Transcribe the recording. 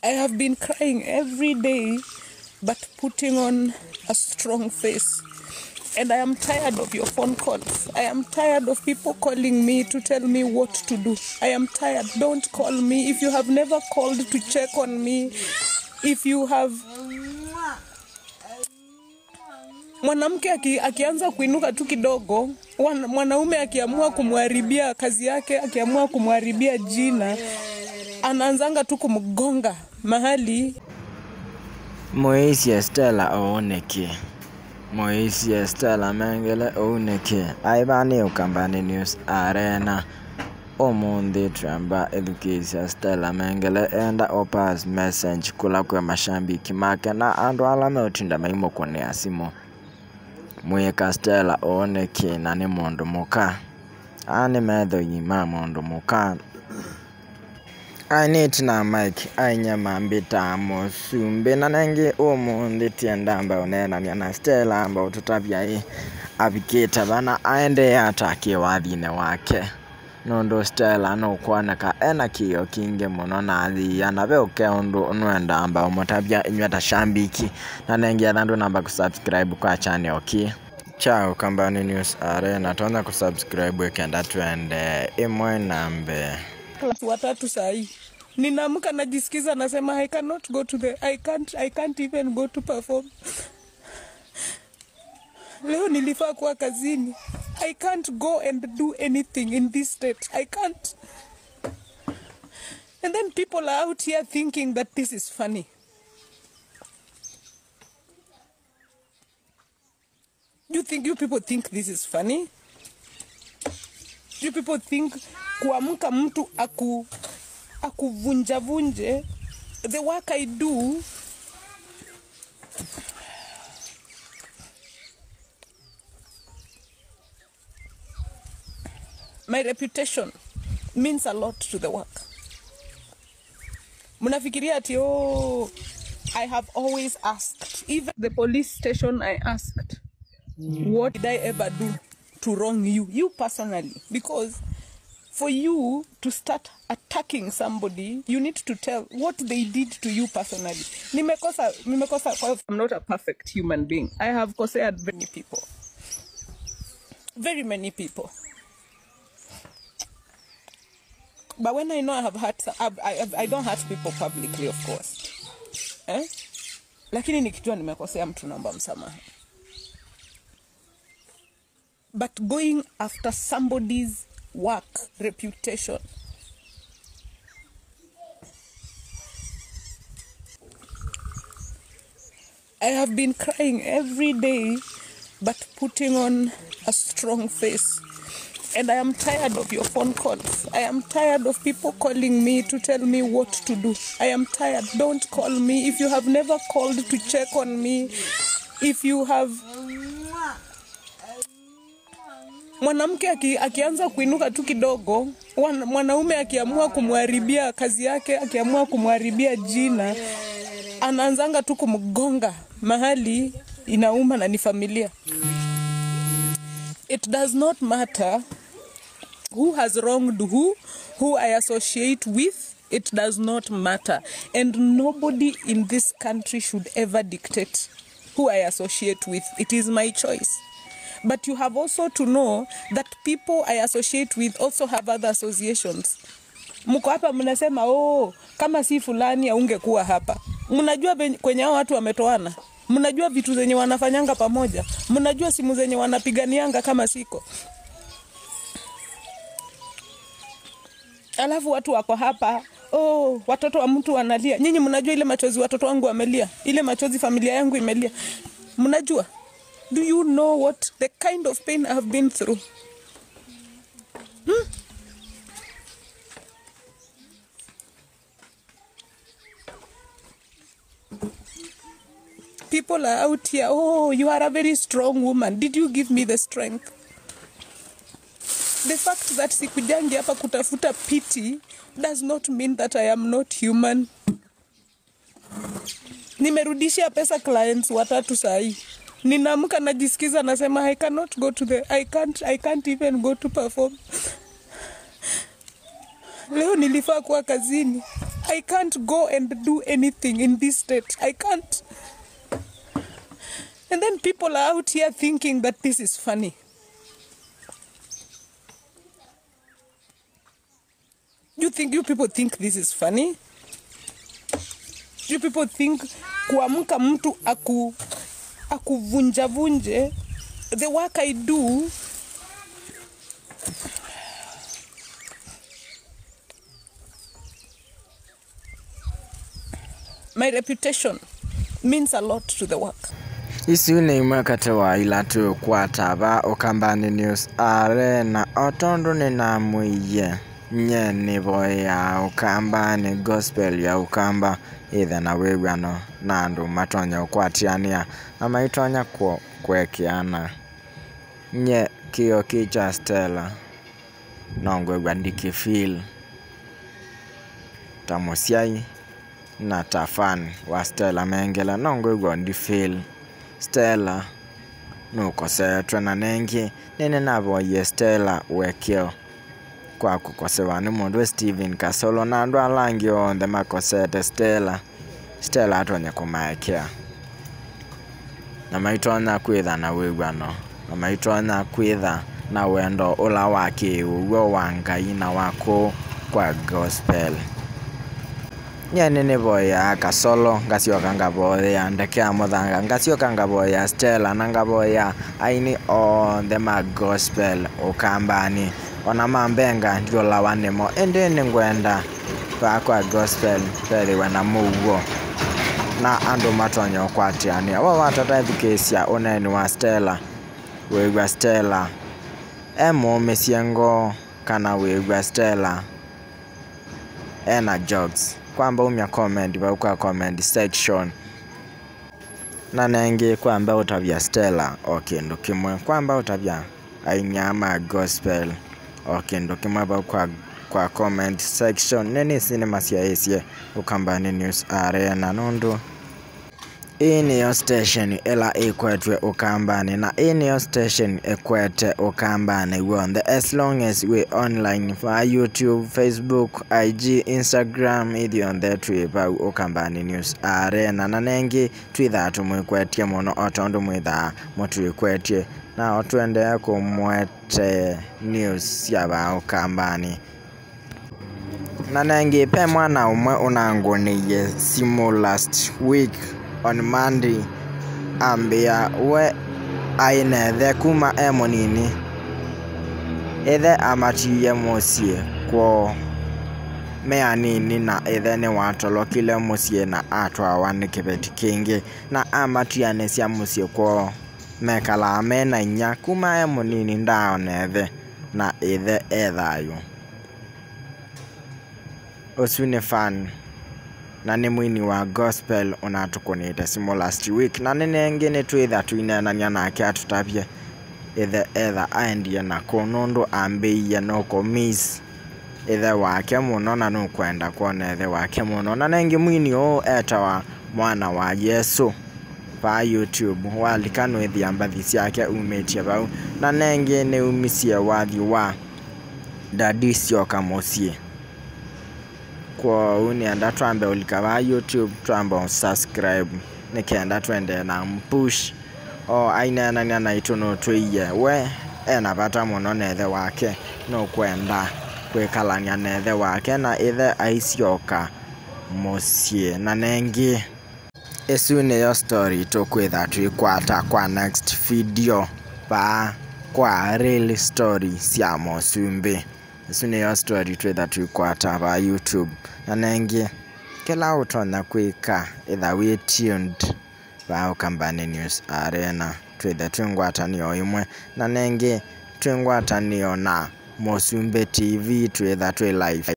I have been crying every day, but putting on a strong face. And I am tired of your phone calls. I am tired of people calling me to tell me what to do. I am tired. Don't call me. If you have never called to check on me, if you have... Mwanamke akianza kuinuka tu kidogo, mwanaume akiamua kumharibia kazi yake, akiamua kumharibia jina, anaanzanga tu kumgonga mahali. Moise Stella Ooneke. Moise Stella Mengele Ooneke. Aibani Ukambani News Arena. Omundi Tramba Education Stella Mengele enda opas message kula kwa mashambiki make na andu alame utinda maimo kone asimo. Mweka Stella Ooneke na ni mundu muka. Ani medho yima mundu muka. I need na Mike ainyama mbita mosumbe na nengi omundi tienda amba onena na Stella amba ututabia hii abiketa bana aende atake wathine wake nondo Stella no kwanaka ena kiyo kinge muno na athi anabe ukeundu nwenda amba umutabia inyweta shambiki na nengi athandu namba kusubscribe kwa channel ki Chao Kambani News Arena tuanza kusubscribe wekenda tuende imwe nambe Watatu sahi. Ninaamka najisikiza nasema I cannot go to I can't even go to perform. Leo nilifaa kuwa kazini. I can't go and do anything in this state. I can't. And then people are out here thinking that this is funny. You people think this is funny? You people think kuamka mtu akuvunja vunje, the work I do, my reputation means a lot to the work. Munafikiria ati I have always asked, even the police station I asked, what did I ever do to wrong you personally? Because for you to start attacking somebody, you need to tell what they did to you personally. Nimekosa, I'm not a perfect human being. I have kosea many people. Very many people. But when I know I have hurt, I don't hurt people publicly, of course. Lakini nikijua nimekosea mtu naomba msamaha. But going after somebody's work, reputation, I have been crying every day, but putting on a strong face. And I am tired of your phone calls. I am tired of people calling me to tell me what to do. I am tired. Don't call me. If you have never called to check on me, if you have... Mwanamke akianza kuinuka tu kidogo, mwanaume akiamua kumharibia kazi yake, akiamua kumharibia jina, anaanzanga tu kumgonga mahali inauma na ni familia. It does not matter who has wronged who I associate with. It does not matter. And nobody in this country should ever dictate who I associate with. It is my choice. But you have also to know that people I associate with also have other associations. Mko hapa mnasema kama si fulani haungekuwa hapa. Mnajua kwenye hao watu wametoana. Mnajua vitu zenye wanafanyanga pamoja. Mnajua simu zenye wanapiganianga kama siko. Alafu watu wako hapa, watoto wa mtu wanalia. Nyinyi mnajua ile machozi watoto wangu wamelia? Ile machozi familia yangu imelia? Mnajua? Do you know what the kind of pain I have been through? People are out here, you are a very strong woman. Did you give me the strength? The fact that sikujangi hapa kutafuta pity does not mean that I am not human. Nimerudishia pesa clients watatu sahi. Ninaamka najisikiza nasema I cannot go to I can't even go to perform. Leo nilifaa kuwa kazini. I can't go and do anything in this state. I can't. And then people are out here thinking that this is funny. You people think this is funny? You people think kuamka mtu akuvunja vunje the work I do? My reputation means a lot to the work. Isu ni mwakati wa ilatu kwa taba Ukambani News Arena otondo ni na mwiye nye nivo ya Ukambani gospel ya Ukamba ithe na wewano na andu matonya ukwatiania ama itonya kwekiana nye kio kicha Stella nongwe gwandiki feel tamusiai na tafani wa Stella Mengele nongwe gwandi feel Stella nukosetwe na nengi nene nabo ye Stella wekio kwa kukosewa ni mundu Steven Kasolo na andu alangi on the makosete Stella atonya kumaekea na maitonya kwitha na wigwano na maitonya kwitha na wendo ula wake uwo wangai na wako kwa gospel nyene nebo ya Kasolo ngasioka ngabo ya ndekea muthanga ngasioka ngabo ya Stella na ngabo ya aini on the gospel Ukambani ona mambenga ndio lawanemo ende ngwenda kwa gospel pele wana mugo na ando matonya kwatiania wa watata education oneni wa Stella wegwa Stella emo mesiengo kana wegwa Stella ena jokes kwamba umya comment ba kwa comment section na nenge kwamba utavya Stella okendo kimwe kwamba utavya ainyama gospel okendo kimwe ba kwa comment section nene sinema siaesie Ukambani News Arena nondo ini yo station ela ekwetwe Ukambani na ini yo station ekwete Ukambani wonde as long as we online for YouTube, Facebook, IG, Instagram idi on the trip Ukambani News Arena na nengi twitha tumwekwetie muno otondo mwitha mutwekwetie na otwende kumwete news yaba Ukambani na nengi pe mwana umwe unangoniye simu last week on Monday ambia we aine the kuma emonini ethe amatiye musie kwa meanini na ethe ni watolokile musie na atwa wani kibeti kingi na amatiane sia musie kwa mekala amena nya kuma emonini ndaone ethe na ethe ethayo osune fan na ni mwini wa gospel unatukonete simu last week na nene ngene twitha twinanania nake atutapye ether aendie na konondo ambeia noko miss ether wake muno na nukwenda kuona ether wake muno na nengi mwini etawa mwana wa Yesu pa YouTube walikano ethiambathisi yake umetie bau na nengi ne umisie wathi wa dadisio kamosie kwa unienda twambe ulikawa YouTube twamba subscribe nikenda twende na push aina na itono twiye we enapata muno nethe wake no kwenda kwekalania nethe wake na ithe aisioka musie na nengi esune yo story tokwitha twikwata kwa next video pa kwa real story cia Mosumbi esune yo story twitha twikwata pa YouTube na nengi kila utona kwika itha we tuned pa Ukambani News Arena twitha twingwatanio imwe na nengi twingwatanio na Mosumbi TV twitha twi live